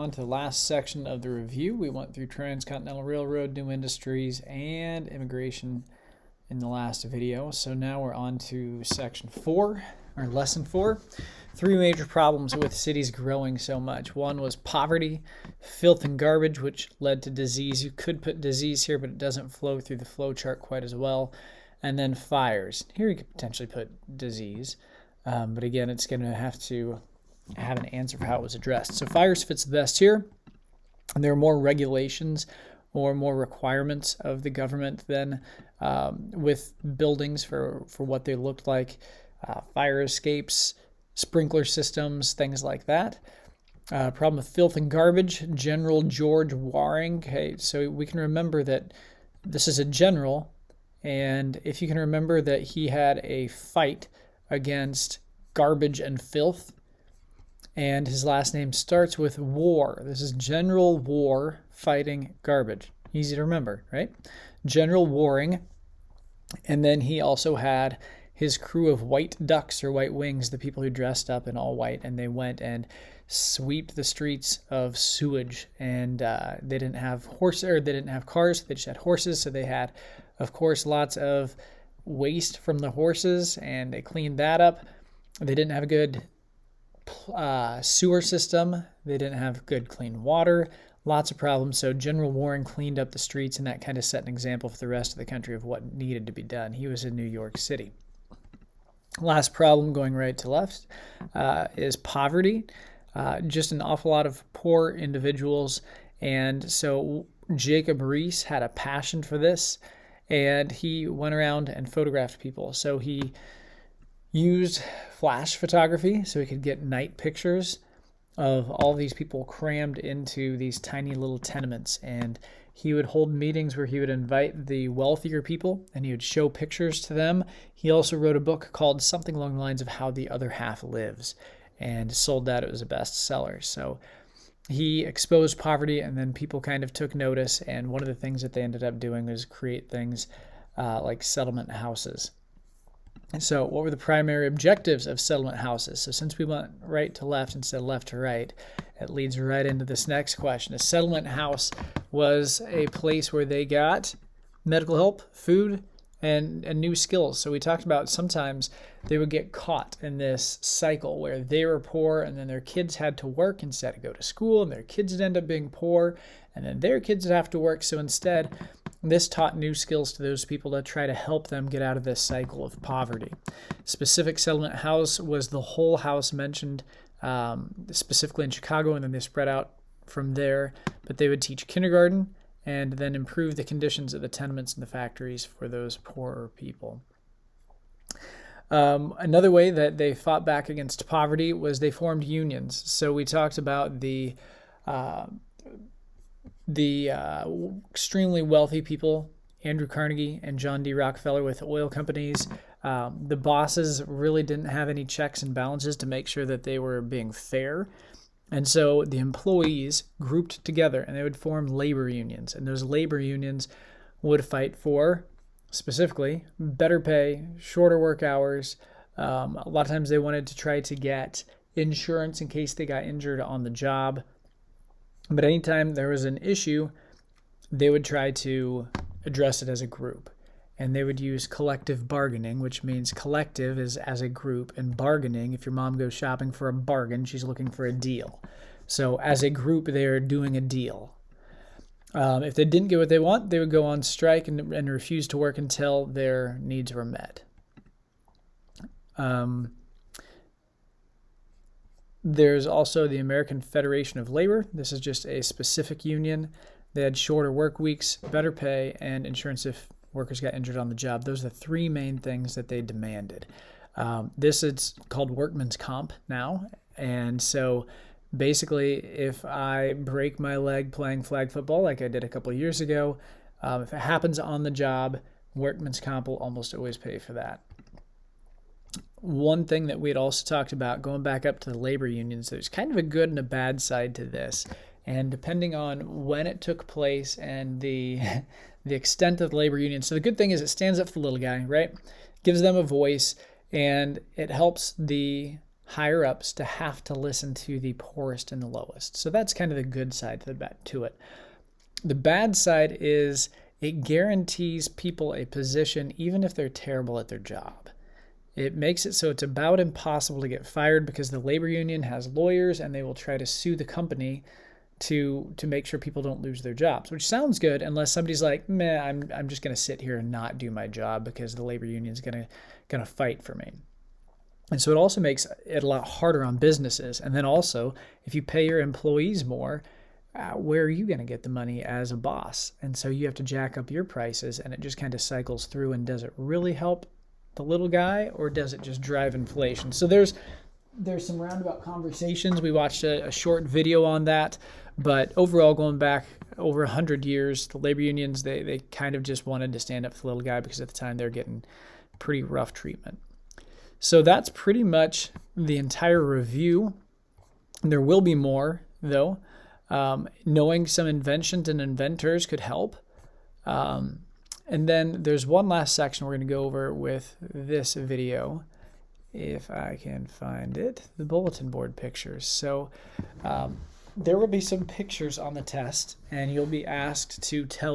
on to the last section of the review. We went through Transcontinental Railroad, new industries, and immigration in the last video. So now we're on to section 4, or lesson 4. 3 major problems with cities growing so much. One was poverty, filth and garbage, which led to disease. You could put disease here, but it doesn't flow through the flow chart quite as well. And then fires. Here you could potentially put disease, but again, it's going to have to have an answer for how it was addressed. So fires fits the best here. And there are more regulations or more requirements of the government than with buildings for what they looked like. Fire escapes, sprinkler systems, things like that. Problem with filth and garbage, General George Waring. Okay, so we can remember that this is a general, and if you can remember that he had a fight against garbage and filth, and his last name starts with War. This is General War fighting garbage. Easy to remember, right? General Waring. And then he also had his crew of white ducks or white wings, the people who dressed up in all white, and they went and swept the streets of sewage. And they didn't have they didn't have cars, they just had horses. So they had, of course, lots of waste from the horses, and they cleaned that up. They didn't have a good sewer system. They didn't have good clean water. Lots of problems. So General Waring cleaned up the streets, and that kind of set an example for the rest of the country of what needed to be done. He was in New York City. Last problem, going right to left, is poverty. Just an awful lot of poor individuals. And so Jacob Riis had a passion for this, and he went around and photographed people. So he used flash photography so he could get night pictures of all these people crammed into these tiny little tenements. And he would hold meetings where he would invite the wealthier people and he would show pictures to them. He also wrote a book called something along the lines of How the Other Half Lives, and sold that. It was a bestseller. So he exposed poverty, and then people kind of took notice. And one of the things that they ended up doing was create things like settlement houses. And so what were the primary objectives of settlement houses? So since we went right to left instead of left to right, it leads right into this next question. A settlement house was a place where they got medical help, food, and new skills. So we talked about sometimes they would get caught in this cycle where they were poor, and then their kids had to work instead of go to school, and their kids would end up being poor, and then their kids would have to work. So instead, this taught new skills to those people to try to help them get out of this cycle of poverty. Specific settlement house was the whole house mentioned, specifically in Chicago, and then they spread out from there. But they would teach kindergarten and then improve the conditions of the tenements and the factories for those poorer people. Another way that they fought back against poverty was they formed unions. So we talked about the extremely wealthy people, Andrew Carnegie and John D. Rockefeller with oil companies. The bosses really didn't have any checks and balances to make sure that they were being fair. And so the employees grouped together and they would form labor unions. And those labor unions would fight for, specifically, better pay, shorter work hours. A lot of times they wanted to try to get insurance in case they got injured on the job. But anytime there was an issue, they would try to address it as a group. And they would use collective bargaining, which means collective is as a group, and bargaining, if your mom goes shopping for a bargain, she's looking for a deal. So as a group, they are doing a deal. If they didn't get what they want, they would go on strike and refuse to work until their needs were met. There's also the American Federation of Labor. This is just a specific union. They had shorter work weeks, better pay, and insurance if workers got injured on the job. Those are the 3 main things that they demanded. This is called workman's comp now. And so basically, if I break my leg playing flag football like I did a couple of years ago, if it happens on the job, workman's comp will almost always pay for that. One thing that we had also talked about, going back up to the labor unions, there's kind of a good and a bad side to this. And depending on when it took place and the extent of the labor union. So the good thing is it stands up for the little guy, right? Gives them a voice, and it helps the higher ups to have to listen to the poorest and the lowest. So that's kind of the good side to it. The bad side is it guarantees people a position even if they're terrible at their job. It makes it so it's about impossible to get fired because the labor union has lawyers and they will try to sue the company to make sure people don't lose their jobs, which sounds good unless somebody's like, meh, I'm just going to sit here and not do my job because the labor union is going to fight for me. And so it also makes it a lot harder on businesses. And then also, if you pay your employees more, where are you going to get the money as a boss? And so you have to jack up your prices, and it just kind of cycles through. And does it really help the little guy, or does it just drive inflation? So there's some roundabout conversations. We watched a short video on that, but overall, going back over 100 years, the labor unions, they kind of just wanted to stand up for the little guy because at the time they're getting pretty rough treatment. So that's pretty much the entire review. There will be more, though. Knowing some inventions and inventors could help. And then there's one last section we're going to go over with this video, if I can find it, the bulletin board pictures. So there will be some pictures on the test, and you'll be asked to tell